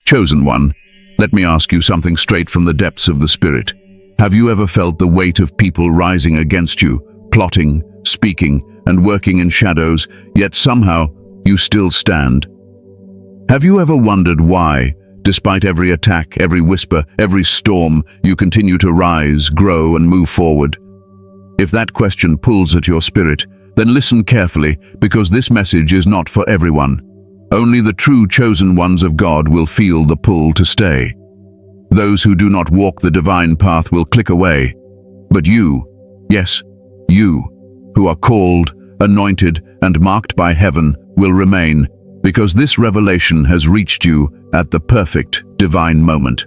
Chosen one, let me ask you something straight from the depths of the spirit. Have you ever felt the weight of people rising against you, plotting, speaking, and working in shadows, yet somehow you still stand? Have you ever wondered why, despite every attack, every whisper, every storm, you continue to rise, grow, and move forward? If that question pulls at your spirit, then listen carefully, because this message is not for everyone. Only the true chosen ones of God will feel the pull to stay. Those who do not walk the divine path will click away. But you, yes, you, who are called, anointed, and marked by heaven, will remain, because this revelation has reached you at the perfect divine moment.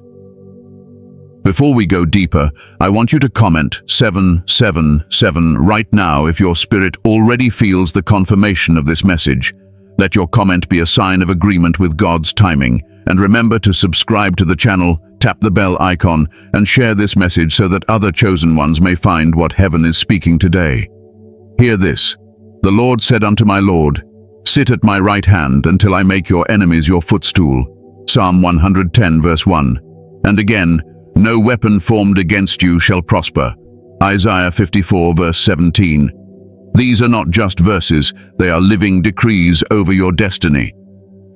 Before we go deeper, I want you to comment 777 right now if your spirit already feels the confirmation of this message. Let your comment be a sign of agreement with God's timing. And remember to subscribe to the channel, tap the bell icon, and share this message so that other chosen ones may find what heaven is speaking today. Hear this. The Lord said unto my Lord, "Sit at my right hand until I make your enemies your footstool." Psalm 110 verse 1. And again, "No weapon formed against you shall prosper." Isaiah 54 verse 17. These are not just verses, they are living decrees over your destiny.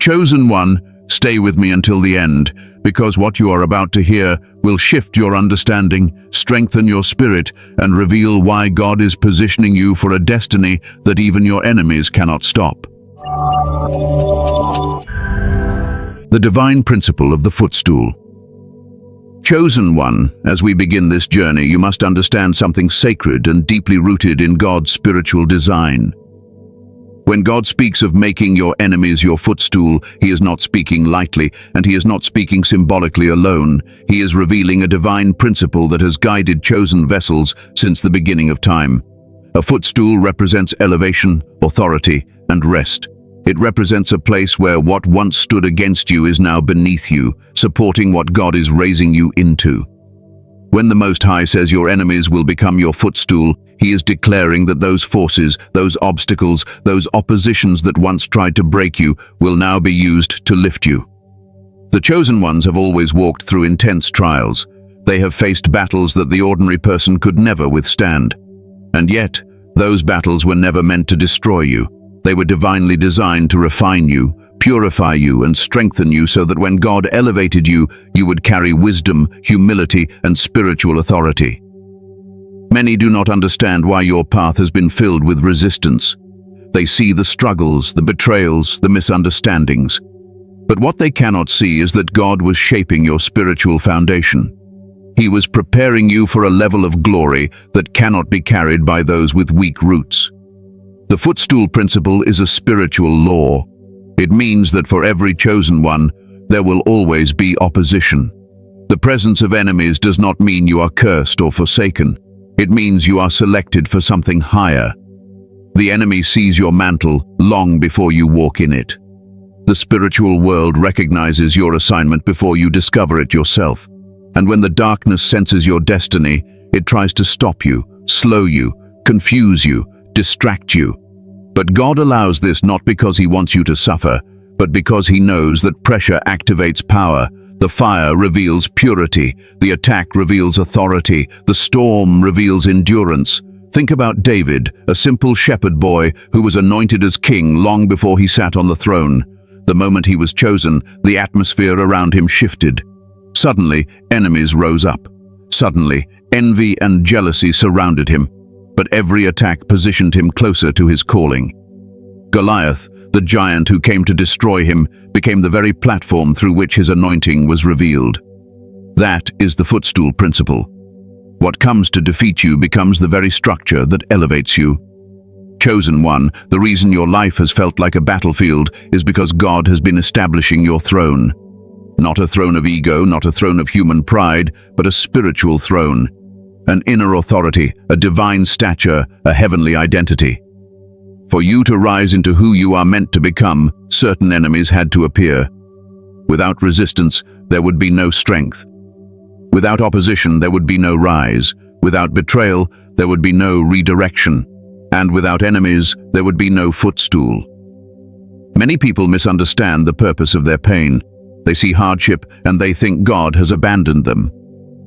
Chosen one, stay with me until the end, because what you are about to hear will shift your understanding, strengthen your spirit, and reveal why God is positioning you for a destiny that even your enemies cannot stop. The divine principle of the footstool. Chosen one, as we begin this journey, you must understand something sacred and deeply rooted in God's spiritual design. When God speaks of making your enemies your footstool, he is not speaking lightly, and he is not speaking symbolically alone. He is revealing a divine principle that has guided chosen vessels since the beginning of time. A footstool represents elevation, authority, and rest. It represents a place where what once stood against you is now beneath you, supporting what God is raising you into. When the Most High says your enemies will become your footstool, he is declaring that those forces, those obstacles, those oppositions that once tried to break you will now be used to lift you. The chosen ones have always walked through intense trials. They have faced battles that the ordinary person could never withstand. And yet, those battles were never meant to destroy you. They were divinely designed to refine you, purify you, and strengthen you so that when God elevated you, you would carry wisdom, humility, and spiritual authority. Many do not understand why your path has been filled with resistance. They see the struggles, the betrayals, the misunderstandings. But what they cannot see is that God was shaping your spiritual foundation. He was preparing you for a level of glory that cannot be carried by those with weak roots. The footstool principle is a spiritual law. It means that for every chosen one, there will always be opposition. The presence of enemies does not mean you are cursed or forsaken. It means you are selected for something higher. The enemy sees your mantle long before you walk in it. The spiritual world recognizes your assignment before you discover it yourself. And when the darkness senses your destiny, it tries to stop you, slow you, confuse you, distract you. But God allows this not because he wants you to suffer, but because he knows that pressure activates power. The fire reveals purity, the attack reveals authority, the storm reveals endurance. Think about David, a simple shepherd boy who was anointed as king long before he sat on the throne. The moment he was chosen, the atmosphere around him shifted. Suddenly, enemies rose up. Suddenly, envy and jealousy surrounded him. But every attack positioned him closer to his calling. Goliath, the giant who came to destroy him, became the very platform through which his anointing was revealed. That is the footstool principle. What comes to defeat you becomes the very structure that elevates you. Chosen one, the reason your life has felt like a battlefield is because God has been establishing your throne. Not a throne of ego, not a throne of human pride, but a spiritual throne. An inner authority, a divine stature, a heavenly identity. For you to rise into who you are meant to become, certain enemies had to appear. Without resistance, there would be no strength. Without opposition, there would be no rise. Without betrayal, there would be no redirection. And without enemies, there would be no footstool. Many people misunderstand the purpose of their pain. They see hardship and they think God has abandoned them.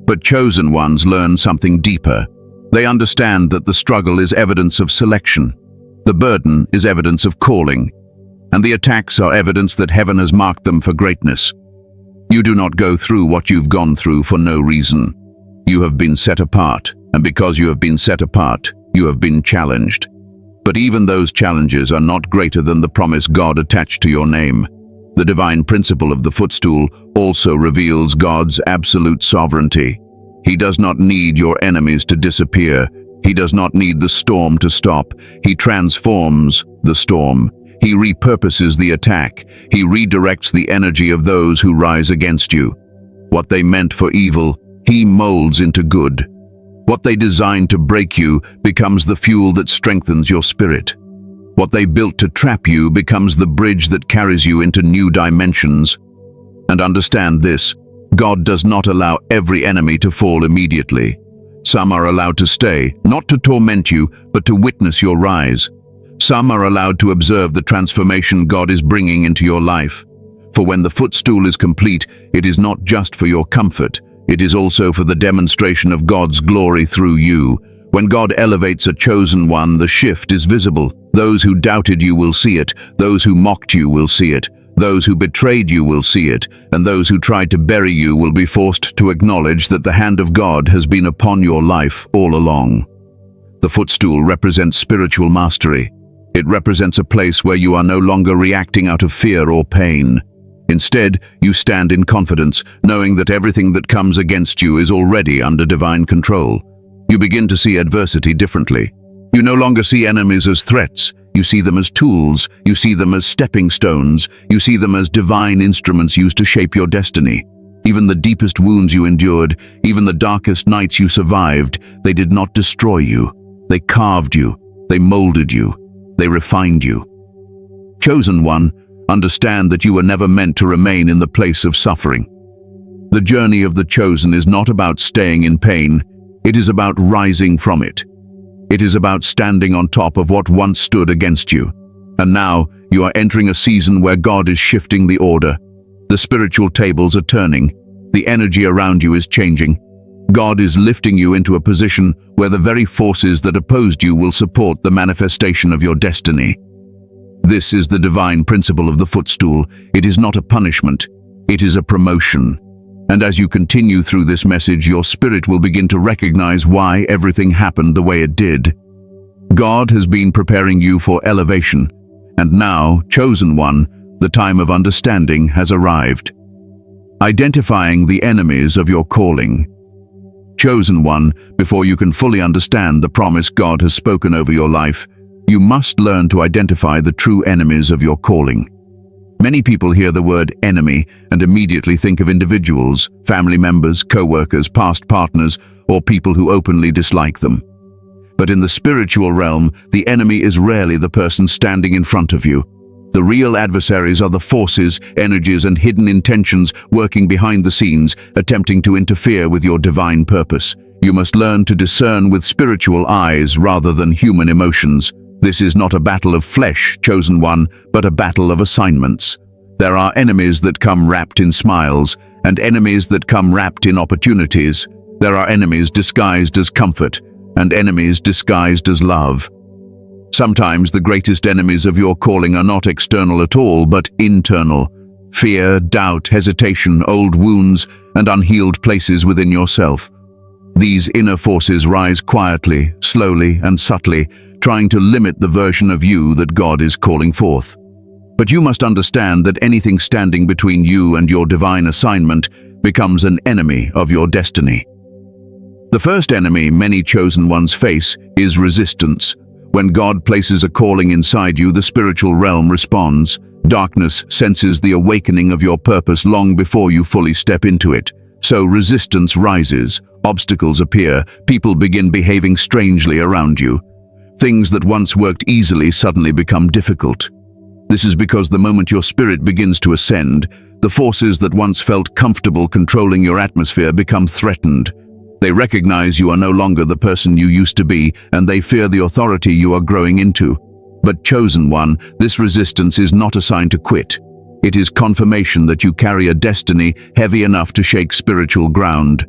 But chosen ones learn something deeper. They understand that the struggle is evidence of selection. The burden is evidence of calling. And the attacks are evidence that heaven has marked them for greatness. You do not go through what you've gone through for no reason. You have been set apart, and because you have been set apart, you have been challenged. But even those challenges are not greater than the promise God attached to your name. The divine principle of the footstool also reveals God's absolute sovereignty. He does not need your enemies to disappear. He does not need the storm to stop. He transforms the storm. He repurposes the attack. He redirects the energy of those who rise against you. What they meant for evil, He molds into good. What they designed to break you becomes the fuel that strengthens your spirit. What they built to trap you becomes the bridge that carries you into new dimensions. And understand this, God does not allow every enemy to fall immediately. Some are allowed to stay, not to torment you, but to witness your rise. Some are allowed to observe the transformation God is bringing into your life. For when the footstool is complete, it is not just for your comfort, it is also for the demonstration of God's glory through you. When God elevates a chosen one, the shift is visible. Those who doubted you will see it, those who mocked you will see it, those who betrayed you will see it, and those who tried to bury you will be forced to acknowledge that the hand of God has been upon your life all along. The footstool represents spiritual mastery. It represents a place where you are no longer reacting out of fear or pain. Instead, you stand in confidence, knowing that everything that comes against you is already under divine control. You begin to see adversity differently. You no longer see enemies as threats. You see them as tools. You see them as stepping stones. You see them as divine instruments used to shape your destiny. Even the deepest wounds you endured, even the darkest nights you survived, they did not destroy you. They carved you. They molded you. They refined you. Chosen one, understand that you were never meant to remain in the place of suffering. The journey of the chosen is not about staying in pain. It is about rising from it. It is about standing on top of what once stood against you. And now, you are entering a season where God is shifting the order. The spiritual tables are turning. The energy around you is changing. God is lifting you into a position where the very forces that opposed you will support the manifestation of your destiny. This is the divine principle of the footstool. It is not a punishment. It is a promotion. And as you continue through this message, your spirit will begin to recognize why everything happened the way it did. God has been preparing you for elevation. And now, chosen one, the time of understanding has arrived. Identifying the enemies of your calling. Chosen one, before you can fully understand the promise God has spoken over your life, you must learn to identify the true enemies of your calling. Many people hear the word enemy and immediately think of individuals, family members, co-workers, past partners, or people who openly dislike them. But in the spiritual realm, the enemy is rarely the person standing in front of you. The real adversaries are the forces, energies, and hidden intentions working behind the scenes, attempting to interfere with your divine purpose. You must learn to discern with spiritual eyes rather than human emotions. This is not a battle of flesh, chosen one, but a battle of assignments. There are enemies that come wrapped in smiles, and enemies that come wrapped in opportunities. There are enemies disguised as comfort, and enemies disguised as love. Sometimes the greatest enemies of your calling are not external at all, but internal. Fear, doubt, hesitation, old wounds, and unhealed places within yourself. These inner forces rise quietly, slowly, and subtly, trying to limit the version of you that God is calling forth. But you must understand that anything standing between you and your divine assignment becomes an enemy of your destiny. The first enemy many chosen ones face is resistance. When God places a calling inside you, the spiritual realm responds. Darkness senses the awakening of your purpose long before you fully step into it. So resistance rises, obstacles appear, people begin behaving strangely around you. Things that once worked easily suddenly become difficult. This is because the moment your spirit begins to ascend, the forces that once felt comfortable controlling your atmosphere become threatened. They recognize you are no longer the person you used to be, and they fear the authority you are growing into. But chosen one, this resistance is not a sign to quit. It is confirmation that you carry a destiny heavy enough to shake spiritual ground.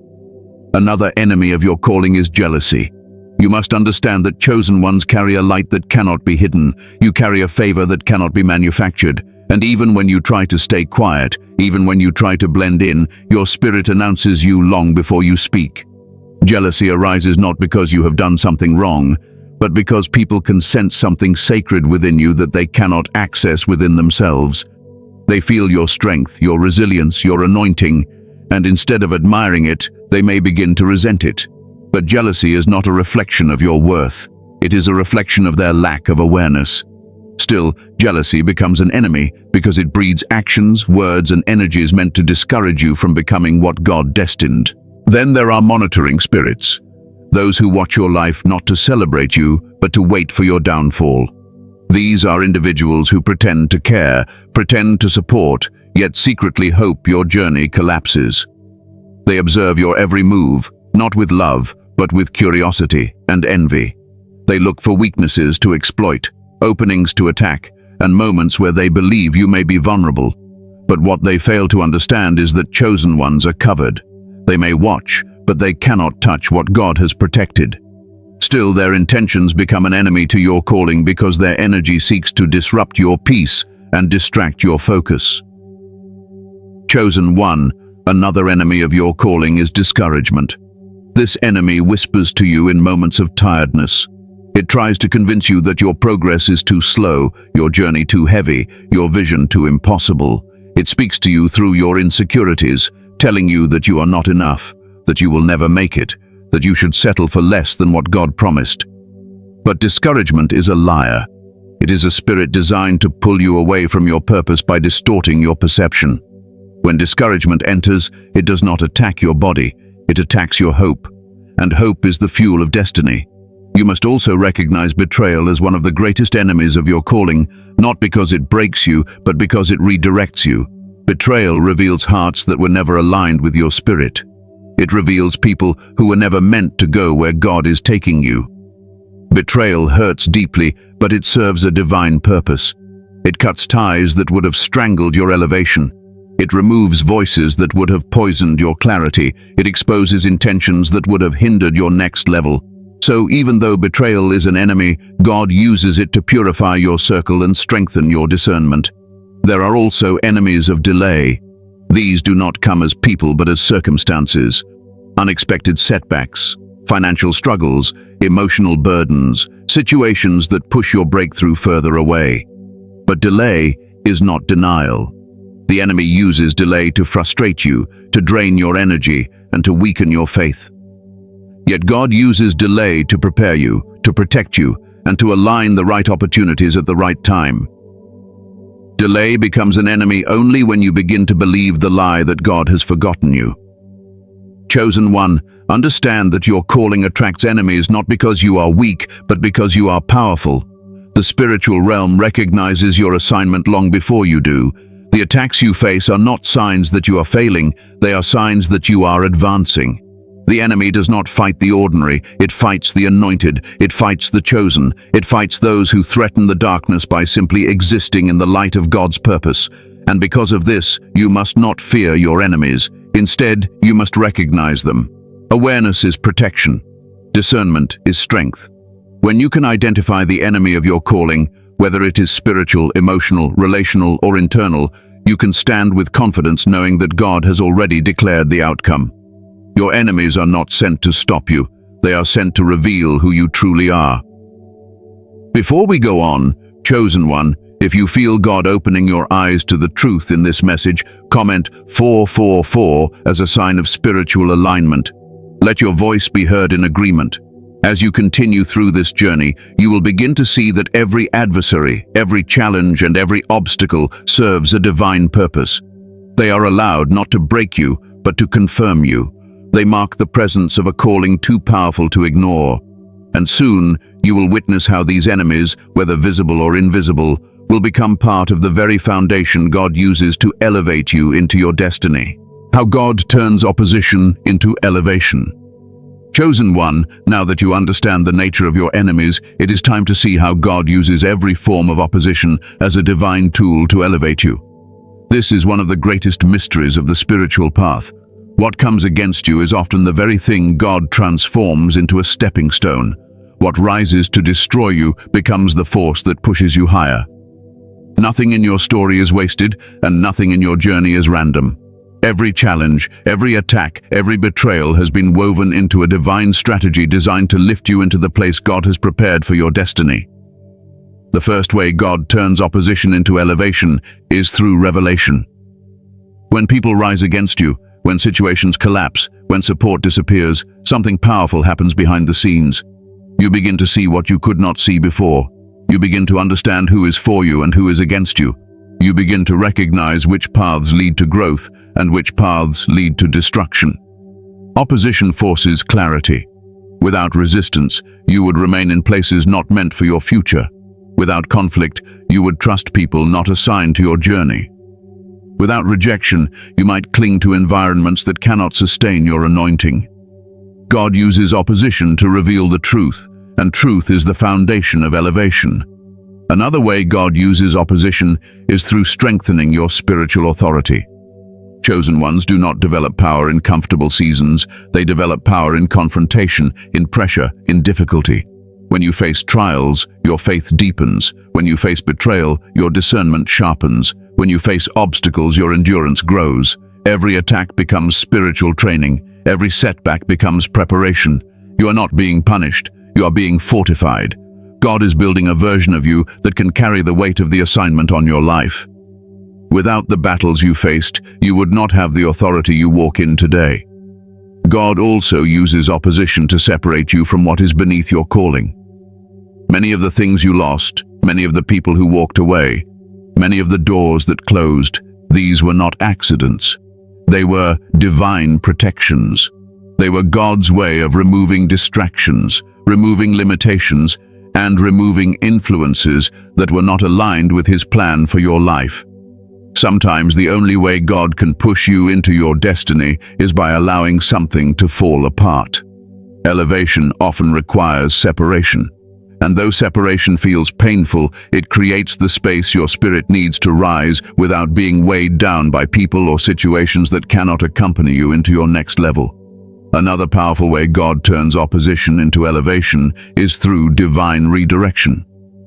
Another enemy of your calling is jealousy. You must understand that chosen ones carry a light that cannot be hidden. You carry a favor that cannot be manufactured. And even when you try to stay quiet, even when you try to blend in, your spirit announces you long before you speak. Jealousy arises not because you have done something wrong, but because people can sense something sacred within you that they cannot access within themselves. They feel your strength, your resilience, your anointing, and instead of admiring it, they may begin to resent it. But jealousy is not a reflection of your worth. It is a reflection of their lack of awareness. Still, jealousy becomes an enemy because it breeds actions, words, and energies meant to discourage you from becoming what God destined. Then there are monitoring spirits, those who watch your life not to celebrate you, but to wait for your downfall. These are individuals who pretend to care, pretend to support, yet secretly hope your journey collapses. They observe your every move, not with love, but with curiosity and envy. They look for weaknesses to exploit, openings to attack, and moments where they believe you may be vulnerable. But what they fail to understand is that chosen ones are covered. They may watch, but they cannot touch what God has protected. Still, their intentions become an enemy to your calling because their energy seeks to disrupt your peace and distract your focus. Chosen one, another enemy of your calling is discouragement. This enemy whispers to you in moments of tiredness. It tries to convince you that your progress is too slow, your journey too heavy, your vision too impossible. It speaks to you through your insecurities, telling you that you are not enough, that you will never make it, that you should settle for less than what God promised. But discouragement is a liar. It is a spirit designed to pull you away from your purpose by distorting your perception. When discouragement enters, it does not attack your body, it attacks your hope. And hope is the fuel of destiny. You must also recognize betrayal as one of the greatest enemies of your calling, not because it breaks you, but because it redirects you. Betrayal reveals hearts that were never aligned with your spirit. It reveals people who were never meant to go where God is taking you. Betrayal hurts deeply, but it serves a divine purpose. It cuts ties that would have strangled your elevation. It removes voices that would have poisoned your clarity. It exposes intentions that would have hindered your next level. So even though betrayal is an enemy, God uses it to purify your circle and strengthen your discernment. There are also enemies of delay. These do not come as people but as circumstances. Unexpected setbacks, financial struggles, emotional burdens, situations that push your breakthrough further away. But delay is not denial. The enemy uses delay to frustrate you, to drain your energy, and to weaken your faith. Yet God uses delay to prepare you, to protect you, and to align the right opportunities at the right time. Delay becomes an enemy only when you begin to believe the lie that God has forgotten you. Chosen one, understand that your calling attracts enemies not because you are weak, but because you are powerful. The spiritual realm recognizes your assignment long before you do. The attacks you face are not signs that you are failing, they are signs that you are advancing. The enemy does not fight the ordinary, it fights the anointed, it fights the chosen, it fights those who threaten the darkness by simply existing in the light of God's purpose. And because of this, you must not fear your enemies. Instead, you must recognize them. Awareness is protection. Discernment is strength. When you can identify the enemy of your calling, whether it is spiritual, emotional, relational, or internal, you can stand with confidence knowing that God has already declared the outcome. Your enemies are not sent to stop you, they are sent to reveal who you truly are. Before we go on, chosen one, if you feel God opening your eyes to the truth in this message, comment 444 as a sign of spiritual alignment. Let your voice be heard in agreement. As you continue through this journey, you will begin to see that every adversary, every challenge, and every obstacle serves a divine purpose. They are allowed not to break you, but to confirm you. They mark the presence of a calling too powerful to ignore. And soon, you will witness how these enemies, whether visible or invisible, will become part of the very foundation God uses to elevate you into your destiny. How God turns opposition into elevation. Chosen one, now that you understand the nature of your enemies, it is time to see how God uses every form of opposition as a divine tool to elevate you. This is one of the greatest mysteries of the spiritual path. What comes against you is often the very thing God transforms into a stepping stone. What rises to destroy you becomes the force that pushes you higher. Nothing in your story is wasted, and nothing in your journey is random. Every challenge, every attack, every betrayal has been woven into a divine strategy designed to lift you into the place God has prepared for your destiny. The first way God turns opposition into elevation is through revelation. When people rise against you, when situations collapse, when support disappears, something powerful happens behind the scenes. You begin to see what you could not see before. You begin to understand who is for you and who is against you. You begin to recognize which paths lead to growth and which paths lead to destruction. Opposition forces clarity. Without resistance, you would remain in places not meant for your future. Without conflict, you would trust people not assigned to your journey. Without rejection, you might cling to environments that cannot sustain your anointing. God uses opposition to reveal the truth, and truth is the foundation of elevation. Another way God uses opposition is through strengthening your spiritual authority. Chosen ones do not develop power in comfortable seasons. They develop power in confrontation, in pressure, in difficulty. When you face trials, your faith deepens. When you face betrayal, your discernment sharpens. When you face obstacles, your endurance grows. Every attack becomes spiritual training. Every setback becomes preparation. You are not being punished. You are being fortified. God is building a version of you that can carry the weight of the assignment on your life. Without the battles you faced, you would not have the authority you walk in today. God also uses opposition to separate you from what is beneath your calling. Many of the things you lost, many of the people who walked away, many of the doors that closed, these were not accidents. They were divine protections. They were God's way of removing distractions, removing limitations, and removing influences that were not aligned with His plan for your life. Sometimes the only way God can push you into your destiny is by allowing something to fall apart. Elevation often requires separation. And though separation feels painful, it creates the space your spirit needs to rise without being weighed down by people or situations that cannot accompany you into your next level. Another powerful way God turns opposition into elevation is through divine redirection.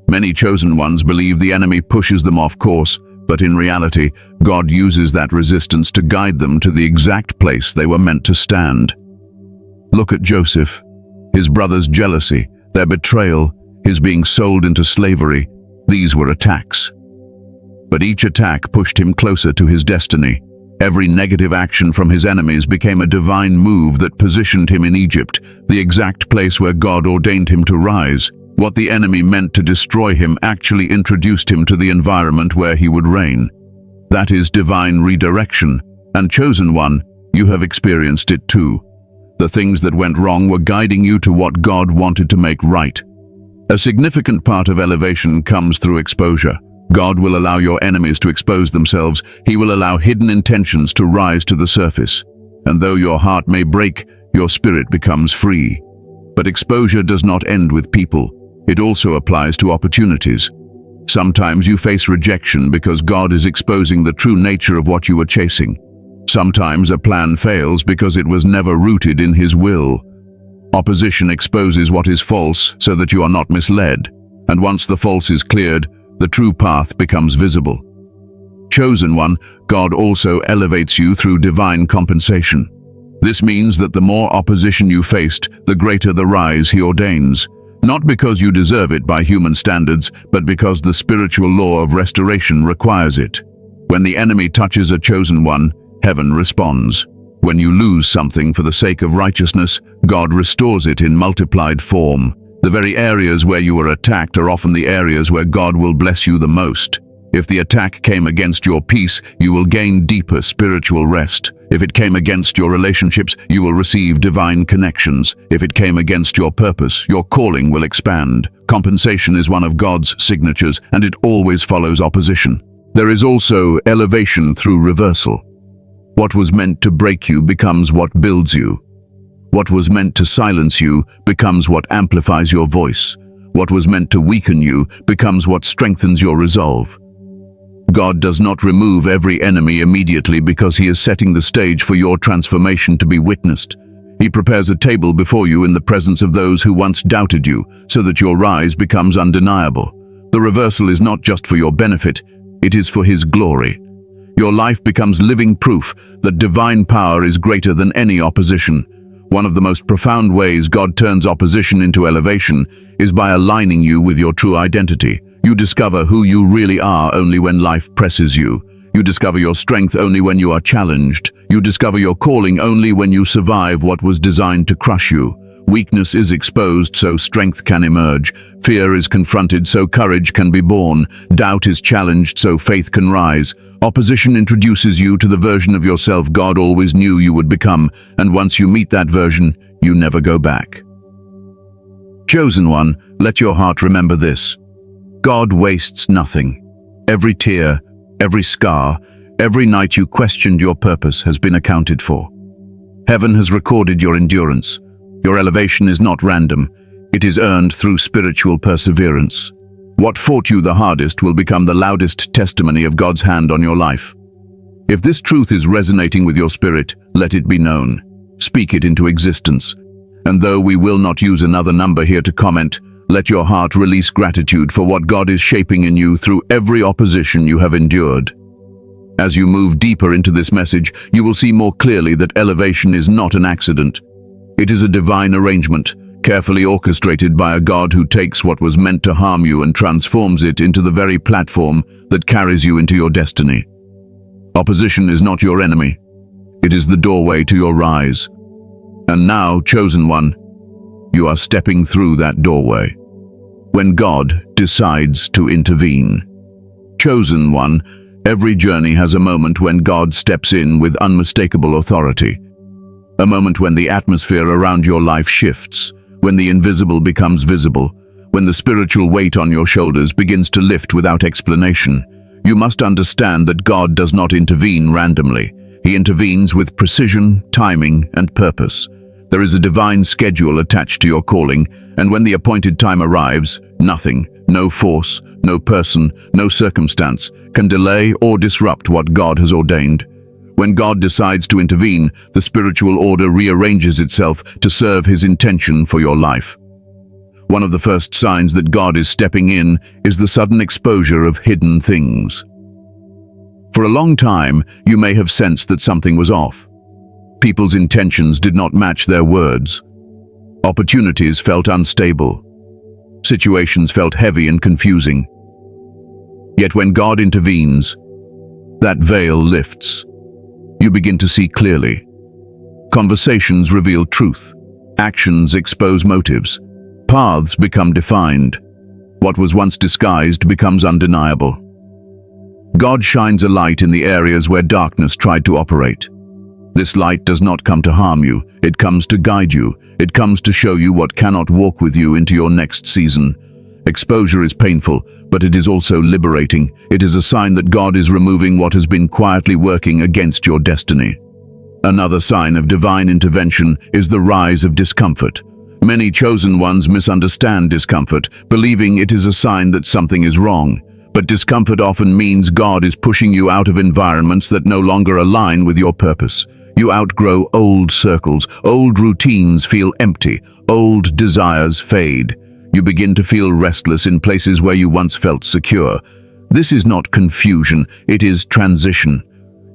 Many chosen ones believe the enemy pushes them off course, but in reality, God uses that resistance to guide them to the exact place they were meant to stand. Look at Joseph. His brothers' jealousy, their betrayal, his being sold into slavery, these were attacks. But each attack pushed him closer to his destiny. Every negative action from his enemies became a divine move that positioned him in Egypt, the exact place where God ordained him to rise. What the enemy meant to destroy him actually introduced him to the environment where he would reign. That is divine redirection, and chosen one, you have experienced it too. The things that went wrong were guiding you to what God wanted to make right. A significant part of elevation comes through exposure. God will allow your enemies to expose themselves. He will allow hidden intentions to rise to the surface. And though your heart may break, your spirit becomes free. But exposure does not end with people. It also applies to opportunities. Sometimes you face rejection because God is exposing the true nature of what you were chasing. Sometimes a plan fails because it was never rooted in His will. Opposition exposes what is false so that you are not misled. And once the false is cleared, the true path becomes visible. Chosen one, God also elevates you through divine compensation. This means that the more opposition you faced, the greater the rise He ordains. Not because you deserve it by human standards, but because the spiritual law of restoration requires it. When the enemy touches a chosen one, heaven responds. When you lose something for the sake of righteousness, God restores it in multiplied form. The very areas where you were attacked are often the areas where God will bless you the most. If the attack came against your peace, you will gain deeper spiritual rest. If it came against your relationships, you will receive divine connections. If it came against your purpose, your calling will expand. Compensation is one of God's signatures, and it always follows opposition. There is also elevation through reversal. What was meant to break you becomes what builds you. What was meant to silence you becomes what amplifies your voice. What was meant to weaken you becomes what strengthens your resolve. God does not remove every enemy immediately because he is setting the stage for your transformation to be witnessed. He prepares a table before you in the presence of those who once doubted you, so that your rise becomes undeniable. The reversal is not just for your benefit, it is for his glory. Your life becomes living proof that divine power is greater than any opposition. One of the most profound ways God turns opposition into elevation is by aligning you with your true identity. You discover who you really are only when life presses you. You discover your strength only when you are challenged. You discover your calling only when you survive what was designed to crush you. Weakness is exposed so strength can emerge. Fear is confronted so courage can be born. Doubt is challenged so faith can rise. Opposition introduces you to the version of yourself God always knew you would become, and once you meet that version, you never go back. Chosen one, let your heart remember this. God wastes nothing. Every tear, every scar, every night you questioned your purpose has been accounted for. Heaven has recorded your endurance. Your elevation is not random. It is earned through spiritual perseverance. What fought you the hardest will become the loudest testimony of God's hand on your life. If this truth is resonating with your spirit, let it be known. Speak it into existence. And though we will not use another number here to comment, let your heart release gratitude for what God is shaping in you through every opposition you have endured. As you move deeper into this message, you will see more clearly that elevation is not an accident. It is a divine arrangement, carefully orchestrated by a God who takes what was meant to harm you and transforms it into the very platform that carries you into your destiny. Opposition is not your enemy. It is the doorway to your rise. And now, chosen one, you are stepping through that doorway. When God decides to intervene. Chosen one, every journey has a moment when God steps in with unmistakable authority. A moment when the atmosphere around your life shifts, when the invisible becomes visible, when the spiritual weight on your shoulders begins to lift without explanation. You must understand that God does not intervene randomly. He intervenes with precision, timing, and purpose. There is a divine schedule attached to your calling, and when the appointed time arrives, nothing, no force, no person, no circumstance can delay or disrupt what God has ordained. When God decides to intervene, the spiritual order rearranges itself to serve his intention for your life. One of the first signs that God is stepping in is the sudden exposure of hidden things. For a long time, you may have sensed that something was off. People's intentions did not match their words. Opportunities felt unstable. Situations felt heavy and confusing. Yet when God intervenes, that veil lifts. You begin to see clearly. Conversations reveal truth. Actions expose motives. Paths become defined. What was once disguised becomes undeniable. God shines a light in the areas where darkness tried to operate. This light does not come to harm you, it comes to guide you. It comes to show you what cannot walk with you into your next season. Exposure is painful, but it is also liberating. It is a sign that God is removing what has been quietly working against your destiny. Another sign of divine intervention is the rise of discomfort. Many chosen ones misunderstand discomfort, believing it is a sign that something is wrong. But discomfort often means God is pushing you out of environments that no longer align with your purpose. You outgrow old circles, old routines feel empty, old desires fade. You begin to feel restless in places where you once felt secure. This is not confusion, it is transition.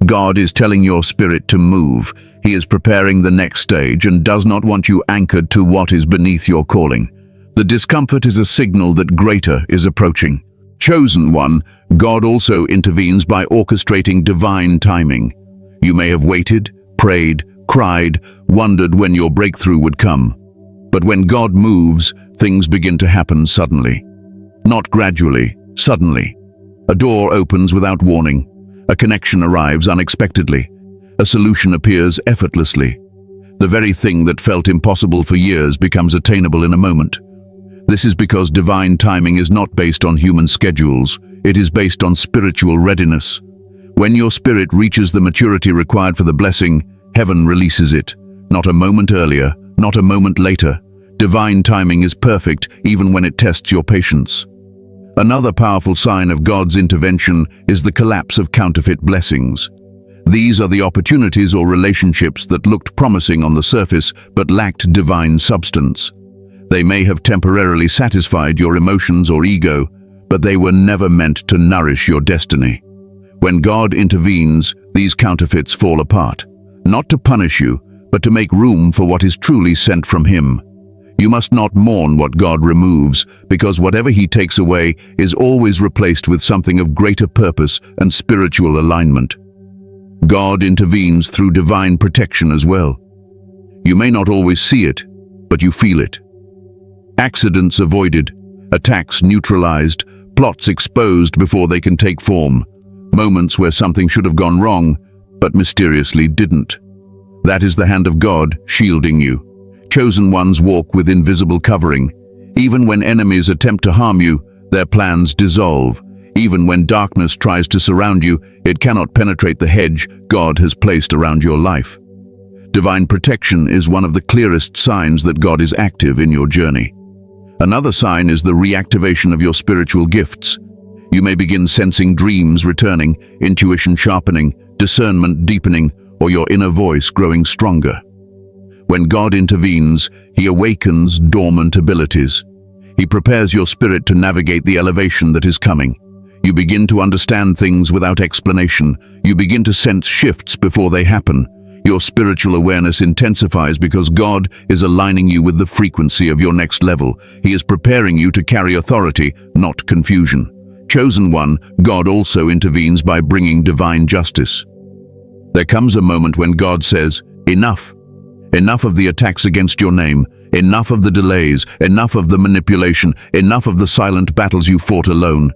God is telling your spirit to move. He is preparing the next stage and does not want you anchored to what is beneath your calling. The discomfort is a signal that greater is approaching. Chosen one, God also intervenes by orchestrating divine timing. You may have waited, prayed, cried, wondered when your breakthrough would come. But when God moves, things begin to happen suddenly. Not gradually, suddenly. A door opens without warning. A connection arrives unexpectedly. A solution appears effortlessly. The very thing that felt impossible for years becomes attainable in a moment. This is because divine timing is not based on human schedules. It is based on spiritual readiness. When your spirit reaches the maturity required for the blessing, heaven releases it. Not a moment earlier, not a moment later. Divine timing is perfect even when it tests your patience. Another powerful sign of God's intervention is the collapse of counterfeit blessings. These are the opportunities or relationships that looked promising on the surface but lacked divine substance. They may have temporarily satisfied your emotions or ego, but they were never meant to nourish your destiny. When God intervenes, these counterfeits fall apart, not to punish you, but to make room for what is truly sent from Him. You must not mourn what God removes, because whatever He takes away is always replaced with something of greater purpose and spiritual alignment. God intervenes through divine protection as well. You may not always see it, but you feel it. Accidents avoided, attacks neutralized, plots exposed before they can take form, moments where something should have gone wrong, but mysteriously didn't. That is the hand of God shielding you. Chosen ones walk with invisible covering. Even when enemies attempt to harm you, their plans dissolve. Even when darkness tries to surround you, it cannot penetrate the hedge God has placed around your life. Divine protection is one of the clearest signs that God is active in your journey. Another sign is the reactivation of your spiritual gifts. You may begin sensing dreams returning, intuition sharpening, discernment deepening, or your inner voice growing stronger. When God intervenes, He awakens dormant abilities. He prepares your spirit to navigate the elevation that is coming. You begin to understand things without explanation. You begin to sense shifts before they happen. Your spiritual awareness intensifies because God is aligning you with the frequency of your next level. He is preparing you to carry authority, not confusion. Chosen one, God also intervenes by bringing divine justice. There comes a moment when God says, "Enough. Enough of the attacks against your name. Enough of the delays. Enough of the manipulation. Enough of the silent battles you fought alone."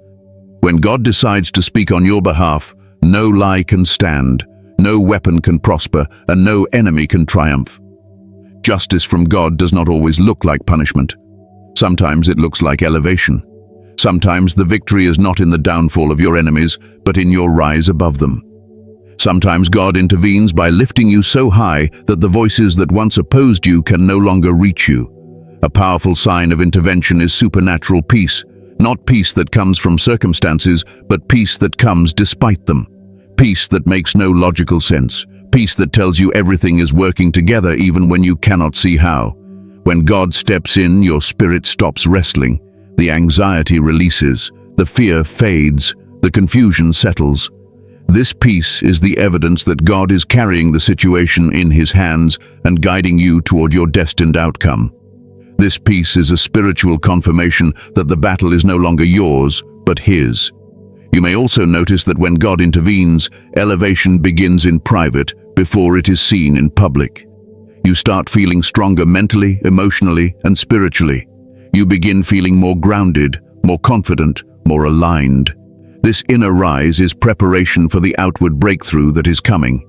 When God decides to speak on your behalf, no lie can stand, no weapon can prosper, and no enemy can triumph. Justice from God does not always look like punishment. Sometimes it looks like elevation. Sometimes the victory is not in the downfall of your enemies, but in your rise above them. Sometimes God intervenes by lifting you so high that the voices that once opposed you can no longer reach you. A powerful sign of intervention is supernatural peace, not peace that comes from circumstances, but peace that comes despite them. Peace that makes no logical sense. Peace that tells you everything is working together even when you cannot see how. When God steps in, your spirit stops wrestling. The anxiety releases, the fear fades, the confusion settles. This peace is the evidence that God is carrying the situation in His hands and guiding you toward your destined outcome. This peace is a spiritual confirmation that the battle is no longer yours, but His. You may also notice that when God intervenes, elevation begins in private before it is seen in public. You start feeling stronger mentally, emotionally, and spiritually. You begin feeling more grounded, more confident, more aligned. This inner rise is preparation for the outward breakthrough that is coming.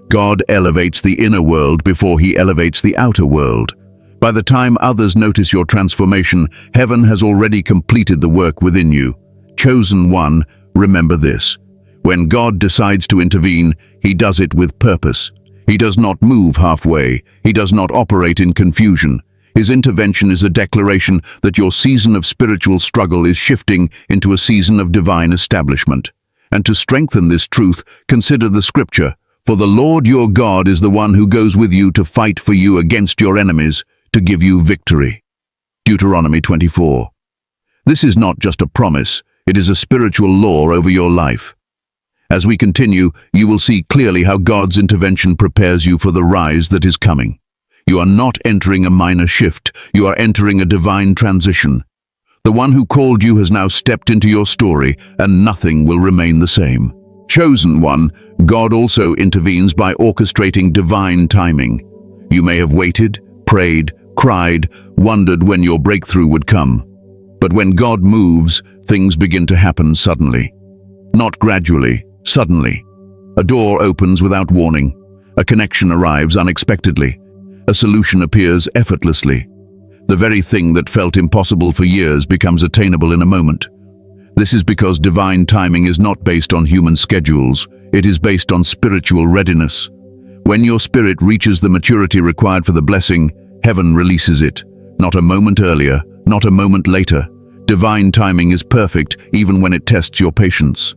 God elevates the inner world before He elevates the outer world. By the time others notice your transformation, heaven has already completed the work within you. Chosen one, remember this. When God decides to intervene, He does it with purpose. He does not move halfway. He does not operate in confusion. His intervention is a declaration that your season of spiritual struggle is shifting into a season of divine establishment. And to strengthen this truth, consider the scripture, "For the Lord your God is the one who goes with you to fight for you against your enemies, to give you victory." Deuteronomy 24. This is not just a promise, it is a spiritual law over your life. As we continue, you will see clearly how God's intervention prepares you for the rise that is coming. You are not entering a minor shift, you are entering a divine transition. The one who called you has now stepped into your story, and nothing will remain the same. Chosen one, God also intervenes by orchestrating divine timing. You may have waited, prayed, cried, wondered when your breakthrough would come. But when God moves, things begin to happen suddenly. Not gradually, suddenly. A door opens without warning. A connection arrives unexpectedly. A solution appears effortlessly. The very thing that felt impossible for years becomes attainable in a moment. This is because divine timing is not based on human schedules, it is based on spiritual readiness. When your spirit reaches the maturity required for the blessing, heaven releases it. Not a moment earlier, not a moment later, Divine timing is perfect even when it tests your patience.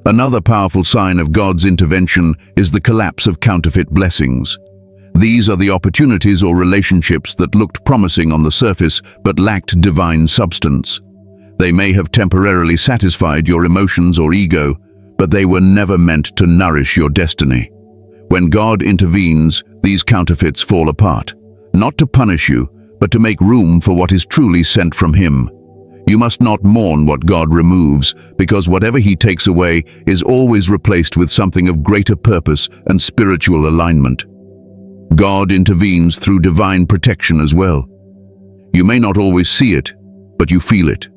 Another powerful sign of God's intervention is the collapse of counterfeit blessings. These are the opportunities or relationships that looked promising on the surface but lacked divine substance. They may have temporarily satisfied your emotions or ego, but they were never meant to nourish your destiny. When God intervenes, these counterfeits fall apart, not to punish you, but to make room for what is truly sent from Him. You must not mourn what God removes, because whatever He takes away is always replaced with something of greater purpose and spiritual alignment. God intervenes through divine protection as well. You may not always see it, but you feel it.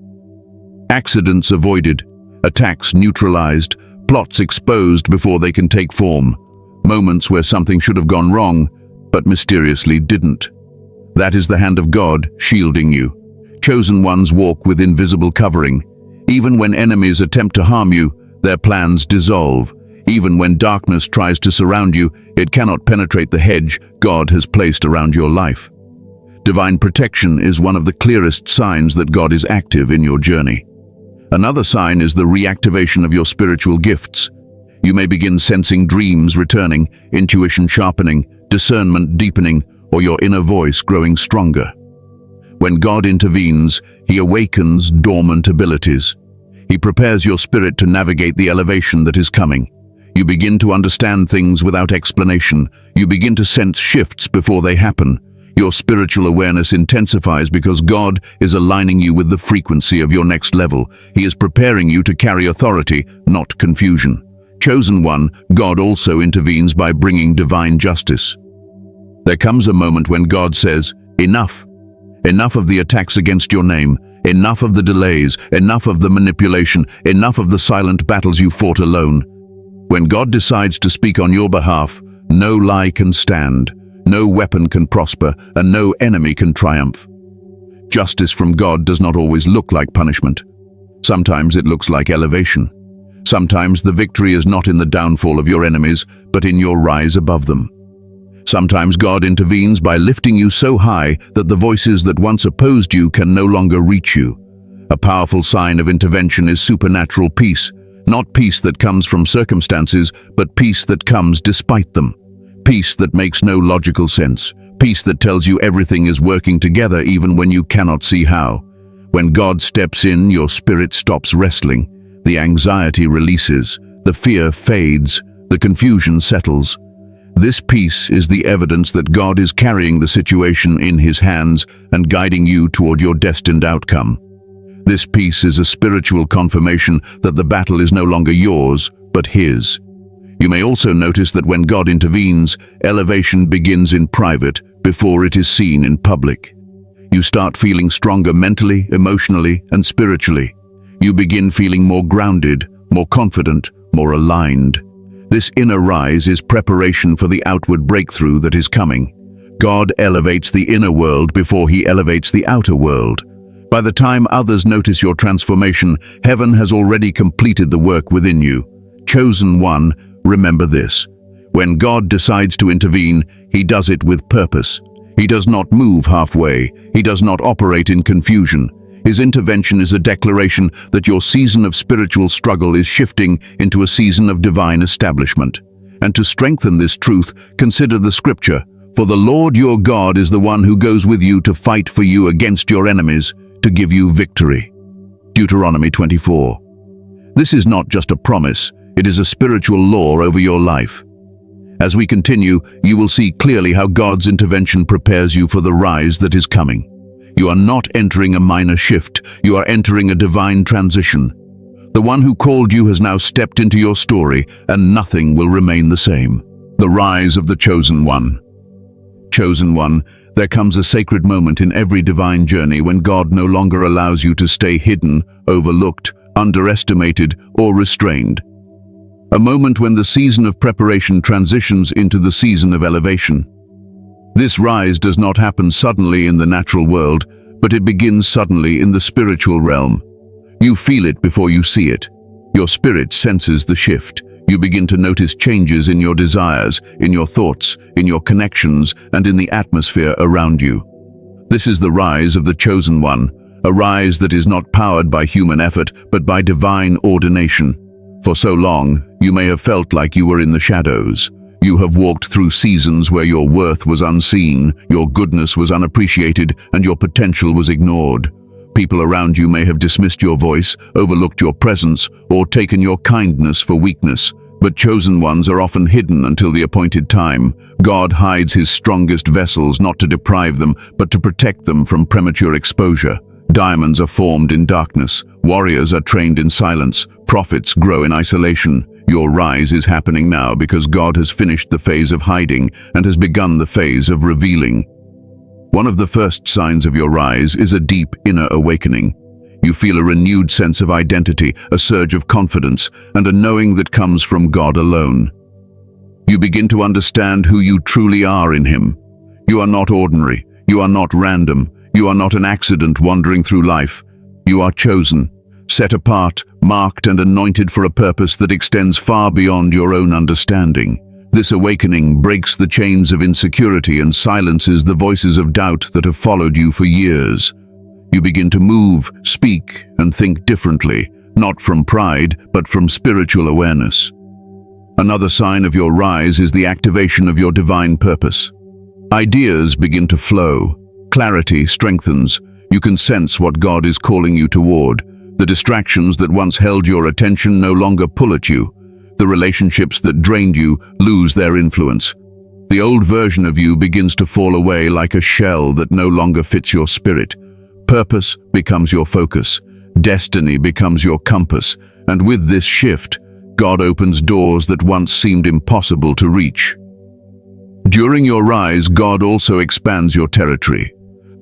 Accidents avoided, attacks neutralized, plots exposed before they can take form, moments where something should have gone wrong, but mysteriously didn't. That is the hand of God shielding you. Chosen ones walk with invisible covering. Even when enemies attempt to harm you, their plans dissolve. Even when darkness tries to surround you, it cannot penetrate the hedge God has placed around your life. Divine protection is one of the clearest signs that God is active in your journey. Another sign is the reactivation of your spiritual gifts. You may begin sensing dreams returning, intuition sharpening, discernment deepening, or your inner voice growing stronger. When God intervenes, He awakens dormant abilities. He prepares your spirit to navigate the elevation that is coming. You begin to understand things without explanation. You begin to sense shifts before they happen. Your spiritual awareness intensifies because God is aligning you with the frequency of your next level. He is preparing you to carry authority, not confusion. Chosen one, God also intervenes by bringing divine justice. There comes a moment when God says, "Enough. Enough of the attacks against your name. Enough of the delays. Enough of the manipulation. Enough of the silent battles you fought alone." When God decides to speak on your behalf, no lie can stand, no weapon can prosper, and no enemy can triumph. Justice from God does not always look like punishment. Sometimes it looks like elevation. Sometimes the victory is not in the downfall of your enemies, but in your rise above them. Sometimes God intervenes by lifting you so high that the voices that once opposed you can no longer reach you. A powerful sign of intervention is supernatural peace, not peace that comes from circumstances, but peace that comes despite them. Peace that makes no logical sense. Peace that tells you everything is working together even when you cannot see how. When God steps in, your spirit stops wrestling. The anxiety releases, the fear fades, the confusion settles. This peace is the evidence that God is carrying the situation in His hands and guiding you toward your destined outcome. This peace is a spiritual confirmation that the battle is no longer yours, but His. You may also notice that when God intervenes, elevation begins in private before it is seen in public. You start feeling stronger mentally, emotionally, and spiritually. You begin feeling more grounded, more confident, more aligned. This inner rise is preparation for the outward breakthrough that is coming. God elevates the inner world before He elevates the outer world. By the time others notice your transformation, heaven has already completed the work within you. Chosen one, remember this. When God decides to intervene, He does it with purpose. He does not move halfway. He does not operate in confusion. His intervention is a declaration that your season of spiritual struggle is shifting into a season of divine establishment. And to strengthen this truth, consider the scripture, "For the Lord your God is the one who goes with you to fight for you against your enemies, to give you victory." Deuteronomy 24. This is not just a promise, it is a spiritual law over your life. As we continue, you will see clearly how God's intervention prepares you for the rise that is coming. You are not entering a minor shift, you are entering a divine transition. The one who called you has now stepped into your story, and nothing will remain the same. The rise of the chosen one. Chosen one, there comes a sacred moment in every divine journey when God no longer allows you to stay hidden, overlooked, underestimated, or restrained. A moment when the season of preparation transitions into the season of elevation. This rise does not happen suddenly in the natural world, but it begins suddenly in the spiritual realm. You feel it before you see it. Your spirit senses the shift. You begin to notice changes in your desires, in your thoughts, in your connections, and in the atmosphere around you. This is the rise of the chosen one, a rise that is not powered by human effort but by divine ordination. For so long, you may have felt like you were in the shadows. You have walked through seasons where your worth was unseen, your goodness was unappreciated, and your potential was ignored. People around you may have dismissed your voice, overlooked your presence, or taken your kindness for weakness. But chosen ones are often hidden until the appointed time. God hides his strongest vessels not to deprive them, but to protect them from premature exposure. Diamonds are formed in darkness. Warriors are trained in silence. Prophets grow in isolation. Your rise is happening now because God has finished the phase of hiding and has begun the phase of revealing. One of the first signs of your rise is a deep inner awakening. You feel a renewed sense of identity, a surge of confidence, and a knowing that comes from God alone. You begin to understand who you truly are in Him. You are not ordinary. You are not random. You are not an accident wandering through life. You are chosen, set apart, marked and anointed for a purpose that extends far beyond your own understanding. This awakening breaks the chains of insecurity and silences the voices of doubt that have followed you for years. You begin to move, speak, and think differently, not from pride, but from spiritual awareness. Another sign of your rise is the activation of your divine purpose. Ideas begin to flow. Clarity strengthens. You can sense what God is calling you toward. The distractions that once held your attention no longer pull at you. The relationships that drained you lose their influence. The old version of you begins to fall away like a shell that no longer fits your spirit. Purpose becomes your focus. Destiny becomes your compass. And with this shift, God opens doors that once seemed impossible to reach. During your rise, God also expands your territory.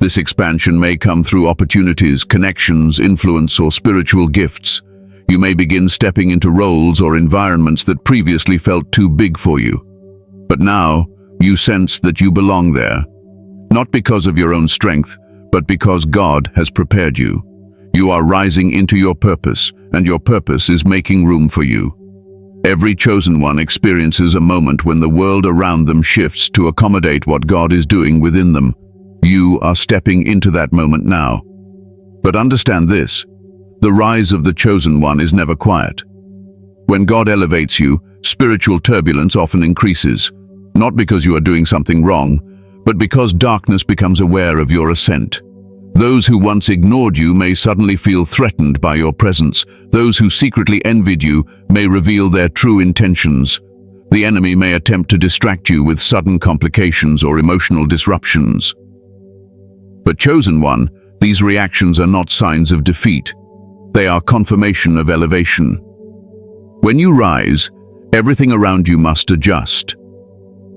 This expansion may come through opportunities, connections, influence, or spiritual gifts. You may begin stepping into roles or environments that previously felt too big for you. But now, you sense that you belong there. Not because of your own strength, but because God has prepared you. You are rising into your purpose, and your purpose is making room for you. Every chosen one experiences a moment when the world around them shifts to accommodate what God is doing within them. You are stepping into that moment now. But understand this, the rise of the chosen one is never quiet. When God elevates you, spiritual turbulence often increases, not because you are doing something wrong, but because darkness becomes aware of your ascent. Those who once ignored you may suddenly feel threatened by your presence. Those who secretly envied you may reveal their true intentions. The enemy may attempt to distract you with sudden complications or emotional disruptions. But chosen one, these reactions are not signs of defeat. They are confirmation of elevation. When you rise, everything around you must adjust.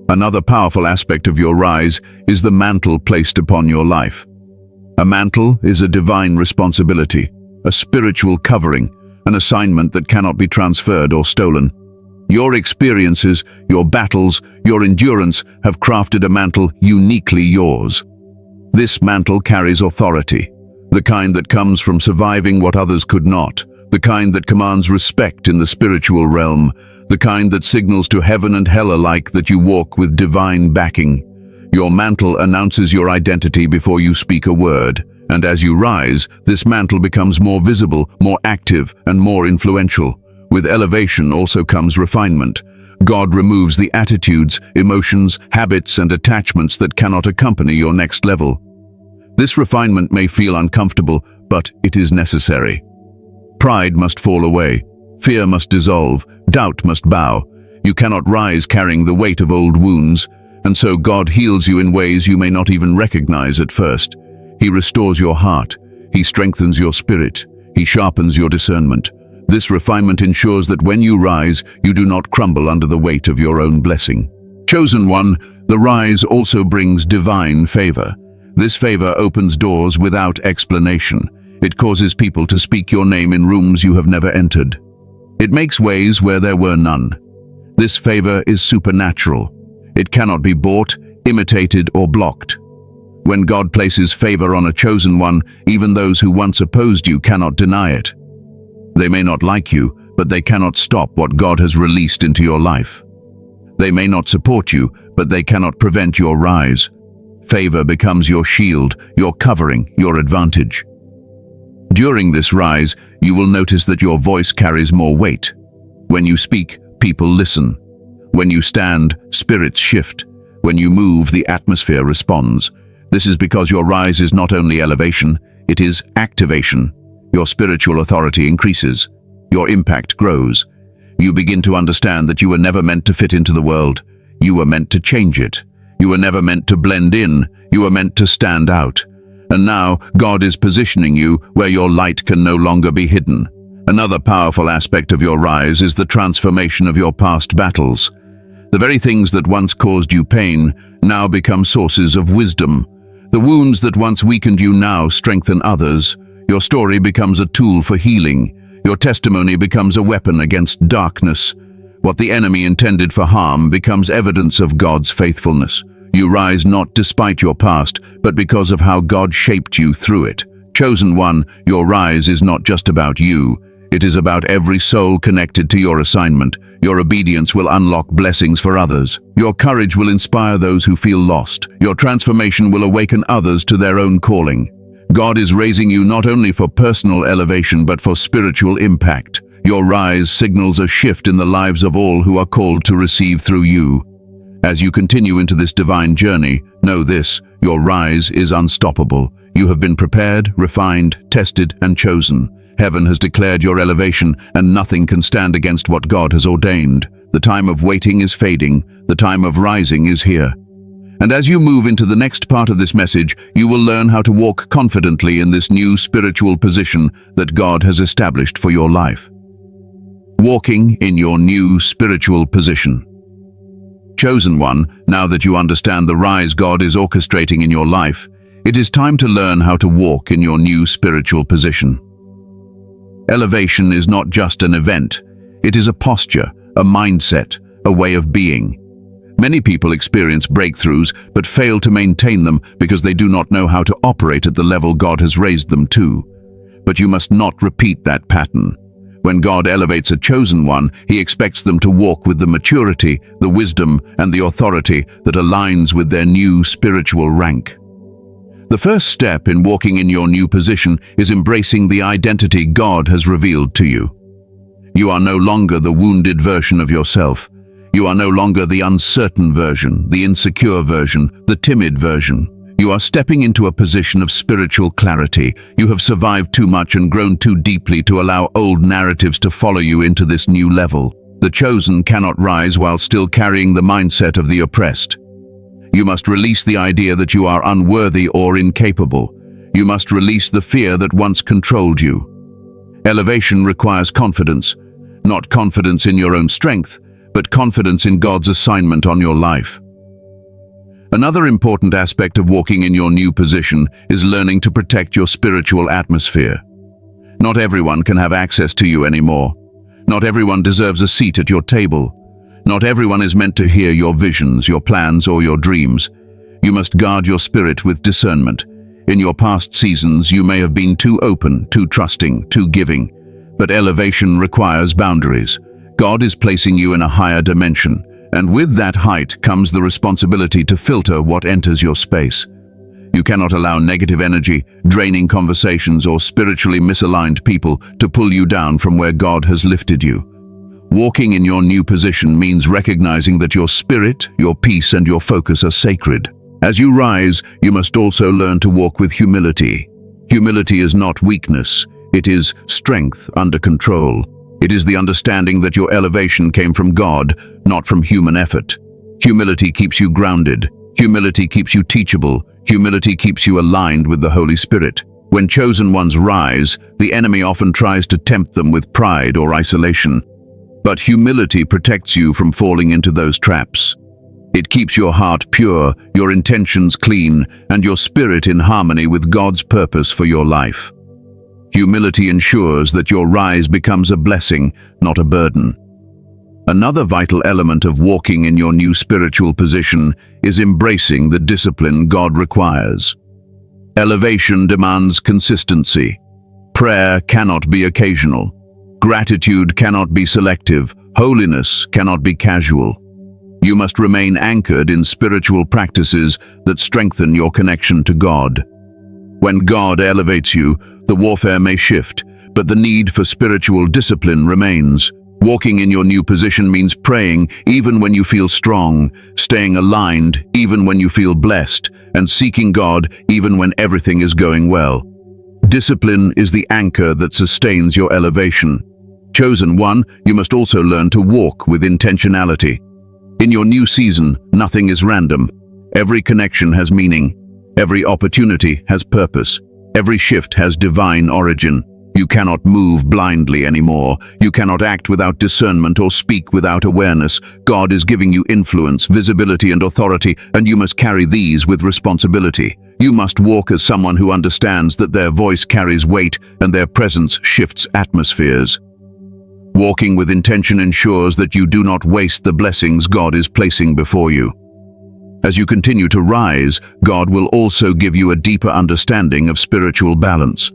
Another powerful aspect of your rise is the mantle placed upon your life. A mantle is a divine responsibility, a spiritual covering, an assignment that cannot be transferred or stolen. Your experiences, your battles, your endurance have crafted a mantle uniquely yours. This mantle carries authority, the kind that comes from surviving what others could not, the kind that commands respect in the spiritual realm, the kind that signals to heaven and hell alike that you walk with divine backing. Your mantle announces your identity before you speak a word, and as you rise, this mantle becomes more visible, more active, and more influential. With elevation also comes refinement. God removes the attitudes, emotions, habits, and attachments that cannot accompany your next level. This refinement may feel uncomfortable, but it is necessary. Pride must fall away. Fear must dissolve. Doubt must bow. You cannot rise carrying the weight of old wounds, and so God heals you in ways you may not even recognize at first. He restores your heart. He strengthens your spirit. He sharpens your discernment. This refinement ensures that when you rise, you do not crumble under the weight of your own blessing. Chosen one, the rise also brings divine favor. This favor opens doors without explanation. It causes people to speak your name in rooms you have never entered. It makes ways where there were none. This favor is supernatural. It cannot be bought, imitated, or blocked. When God places favor on a chosen one, even those who once opposed you cannot deny it. They may not like you, but they cannot stop what God has released into your life. They may not support you, but they cannot prevent your rise. Favor becomes your shield, your covering, your advantage. During this rise, you will notice that your voice carries more weight. When you speak, people listen. When you stand, spirits shift. When you move, the atmosphere responds. This is because your rise is not only elevation, it is activation. Your spiritual authority increases. Your impact grows. You begin to understand that you were never meant to fit into the world. You were meant to change it. You were never meant to blend in. You were meant to stand out. And now, God is positioning you where your light can no longer be hidden. Another powerful aspect of your rise is the transformation of your past battles. The very things that once caused you pain now become sources of wisdom. The wounds that once weakened you now strengthen others. Your story becomes a tool for healing. Your testimony becomes a weapon against darkness. What the enemy intended for harm becomes evidence of God's faithfulness. You rise not despite your past, but because of how God shaped you through it. Chosen one, your rise is not just about you. It is about every soul connected to your assignment. Your obedience will unlock blessings for others. Your courage will inspire those who feel lost. Your transformation will awaken others to their own calling. God is raising you not only for personal elevation, but for spiritual impact. Your rise signals a shift in the lives of all who are called to receive through you. As you continue into this divine journey, know this: your rise is unstoppable. You have been prepared, refined, tested, and chosen. Heaven has declared your elevation, and nothing can stand against what God has ordained. The time of waiting is fading. The time of rising is here. And as you move into the next part of this message, you will learn how to walk confidently in this new spiritual position that God has established for your life. Walking in your new spiritual position. Chosen one, now that you understand the rise God is orchestrating in your life, it is time to learn how to walk in your new spiritual position. Elevation is not just an event. It is a posture, a mindset, a way of being. Many people experience breakthroughs but fail to maintain them because they do not know how to operate at the level God has raised them to. But you must not repeat that pattern. When God elevates a chosen one, He expects them to walk with the maturity, the wisdom, and the authority that aligns with their new spiritual rank. The first step in walking in your new position is embracing the identity God has revealed to you. You are no longer the wounded version of yourself. You are no longer the uncertain version, the insecure version, the timid version. You are stepping into a position of spiritual clarity. You have survived too much and grown too deeply to allow old narratives to follow you into this new level. The chosen cannot rise while still carrying the mindset of the oppressed. You must release the idea that you are unworthy or incapable. You must release the fear that once controlled you. Elevation requires confidence, not confidence in your own strength, but confidence in God's assignment on your life. Another important aspect of walking in your new position is learning to protect your spiritual atmosphere. Not everyone can have access to you anymore. Not everyone deserves a seat at your table. Not everyone is meant to hear your visions, your plans, or your dreams. You must guard your spirit with discernment. In your past seasons, you may have been too open, too trusting, too giving. But elevation requires boundaries. God is placing you in a higher dimension, and with that height comes the responsibility to filter what enters your space. You cannot allow negative energy, draining conversations, or spiritually misaligned people to pull you down from where God has lifted you. Walking in your new position means recognizing that your spirit, your peace, and your focus are sacred. As you rise, you must also learn to walk with humility. Humility is not weakness. It is strength under control. It is the understanding that your elevation came from God, not from human effort. Humility keeps you grounded. Humility keeps you teachable. Humility keeps you aligned with the Holy Spirit. When chosen ones rise, the enemy often tries to tempt them with pride or isolation. But humility protects you from falling into those traps. It keeps your heart pure, your intentions clean, and your spirit in harmony with God's purpose for your life. Humility ensures that your rise becomes a blessing, not a burden. Another vital element of walking in your new spiritual position is embracing the discipline God requires. Elevation demands consistency. Prayer cannot be occasional. Gratitude cannot be selective. Holiness cannot be casual. You must remain anchored in spiritual practices that strengthen your connection to God. When God elevates you, the warfare may shift, but the need for spiritual discipline remains. Walking in your new position means praying even when you feel strong, staying aligned even when you feel blessed, and seeking God even when everything is going well. Discipline is the anchor that sustains your elevation. Chosen one, you must also learn to walk with intentionality. In your new season, nothing is random. Every connection has meaning. Every opportunity has purpose. Every shift has divine origin. You cannot move blindly anymore. You cannot act without discernment or speak without awareness. God is giving you influence, visibility, and authority, and you must carry these with responsibility. You must walk as someone who understands that their voice carries weight and their presence shifts atmospheres. Walking with intention ensures that you do not waste the blessings God is placing before you. As you continue to rise, God will also give you a deeper understanding of spiritual balance.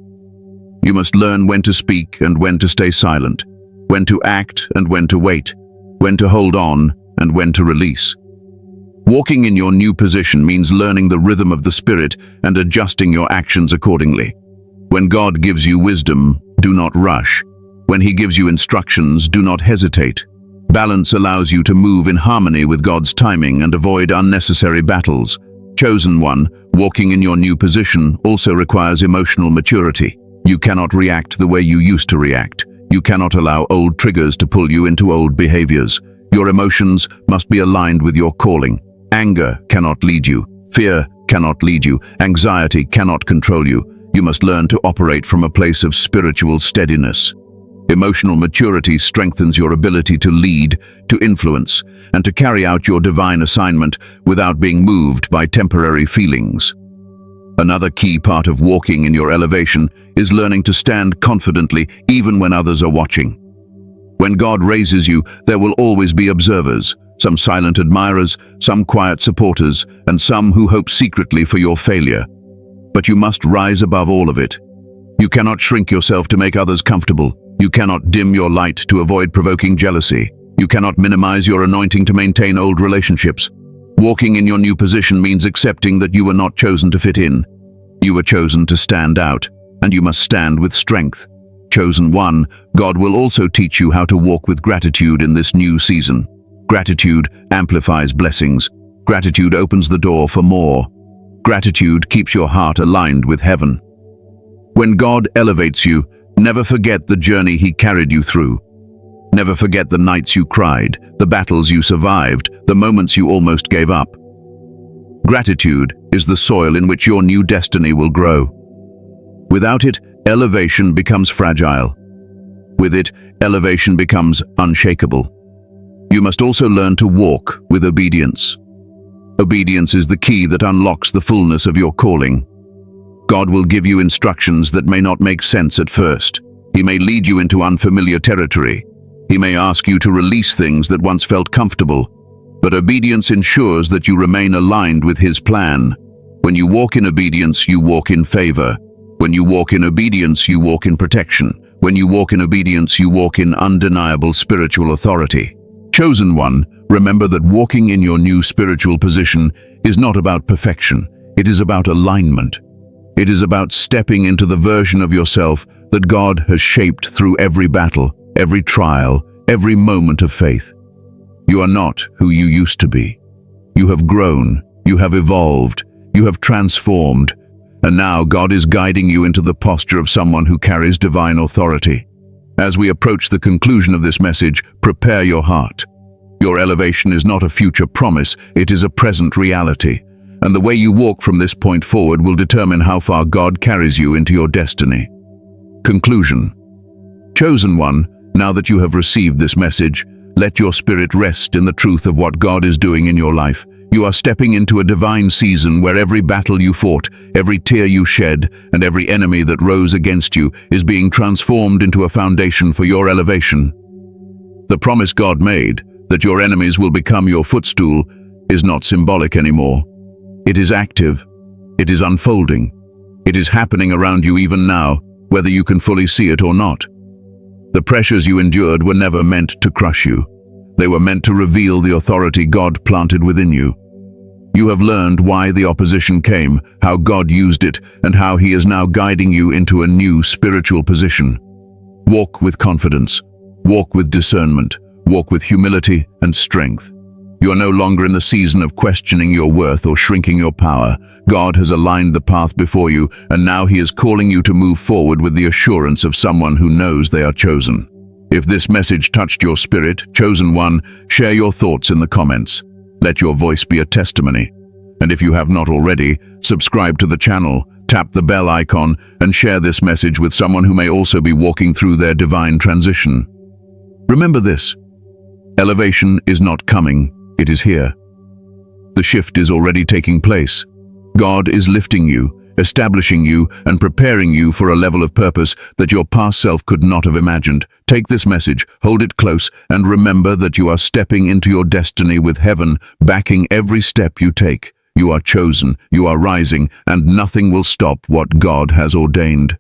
You must learn when to speak and when to stay silent, when to act and when to wait, when to hold on and when to release. Walking in your new position means learning the rhythm of the Spirit and adjusting your actions accordingly. When God gives you wisdom, do not rush. When He gives you instructions, do not hesitate. Balance allows you to move in harmony with God's timing and avoid unnecessary battles. Chosen one, walking in your new position also requires emotional maturity. You cannot react the way you used to react. You cannot allow old triggers to pull you into old behaviors. Your emotions must be aligned with your calling. Anger cannot lead you. Fear cannot lead you. Anxiety cannot control you. You must learn to operate from a place of spiritual steadiness. Emotional maturity strengthens your ability to lead, to influence, and to carry out your divine assignment without being moved by temporary feelings. Another key part of walking in your elevation is learning to stand confidently even when others are watching. When God raises you, there will always be observers, some silent admirers, some quiet supporters, and some who hope secretly for your failure. But you must rise above all of it. You cannot shrink yourself to make others comfortable. You cannot dim your light to avoid provoking jealousy. You cannot minimize your anointing to maintain old relationships. Walking in your new position means accepting that you were not chosen to fit in. You were chosen to stand out, and you must stand with strength. Chosen one, God will also teach you how to walk with gratitude in this new season. Gratitude amplifies blessings. Gratitude opens the door for more. Gratitude keeps your heart aligned with heaven. When God elevates you, never forget the journey He carried you through. Never forget the nights you cried, the battles you survived, the moments you almost gave up. Gratitude is the soil in which your new destiny will grow. Without it, elevation becomes fragile. With it, elevation becomes unshakable. You must also learn to walk with obedience. Obedience is the key that unlocks the fullness of your calling. God will give you instructions that may not make sense at first. He may lead you into unfamiliar territory. He may ask you to release things that once felt comfortable. But obedience ensures that you remain aligned with His plan. When you walk in obedience, you walk in favor. When you walk in obedience, you walk in protection. When you walk in obedience, you walk in undeniable spiritual authority. Chosen one, remember that walking in your new spiritual position is not about perfection. It is about alignment. It is about stepping into the version of yourself that God has shaped through every battle, every trial, every moment of faith. You are not who you used to be. You have grown, you have evolved, you have transformed, and now God is guiding you into the posture of someone who carries divine authority. As we approach the conclusion of this message, prepare your heart. Your elevation is not a future promise, it is a present reality. And the way you walk from this point forward will determine how far God carries you into your destiny. Conclusion. Chosen one, now that you have received this message, let your spirit rest in the truth of what God is doing in your life. You are stepping into a divine season where every battle you fought, every tear you shed, and every enemy that rose against you is being transformed into a foundation for your elevation. The promise God made, that your enemies will become your footstool, is not symbolic anymore. It is active. It is unfolding. It is happening around you even now, whether you can fully see it or not. The pressures you endured were never meant to crush you. They were meant to reveal the authority God planted within you. You have learned why the opposition came, how God used it, and how He is now guiding you into a new spiritual position. Walk with confidence. Walk with discernment. Walk with humility and strength. You are no longer in the season of questioning your worth or shrinking your power. God has aligned the path before you, and now He is calling you to move forward with the assurance of someone who knows they are chosen. If this message touched your spirit, chosen one, share your thoughts in the comments. Let your voice be a testimony. And if you have not already, subscribe to the channel, tap the bell icon, and share this message with someone who may also be walking through their divine transition. Remember this: elevation is not coming, it is here. The shift is already taking place. God is lifting you, establishing you, and preparing you for a level of purpose that your past self could not have imagined. Take this message, hold it close, and remember that you are stepping into your destiny with heaven backing every step you take. You are chosen, you are rising, and nothing will stop what God has ordained.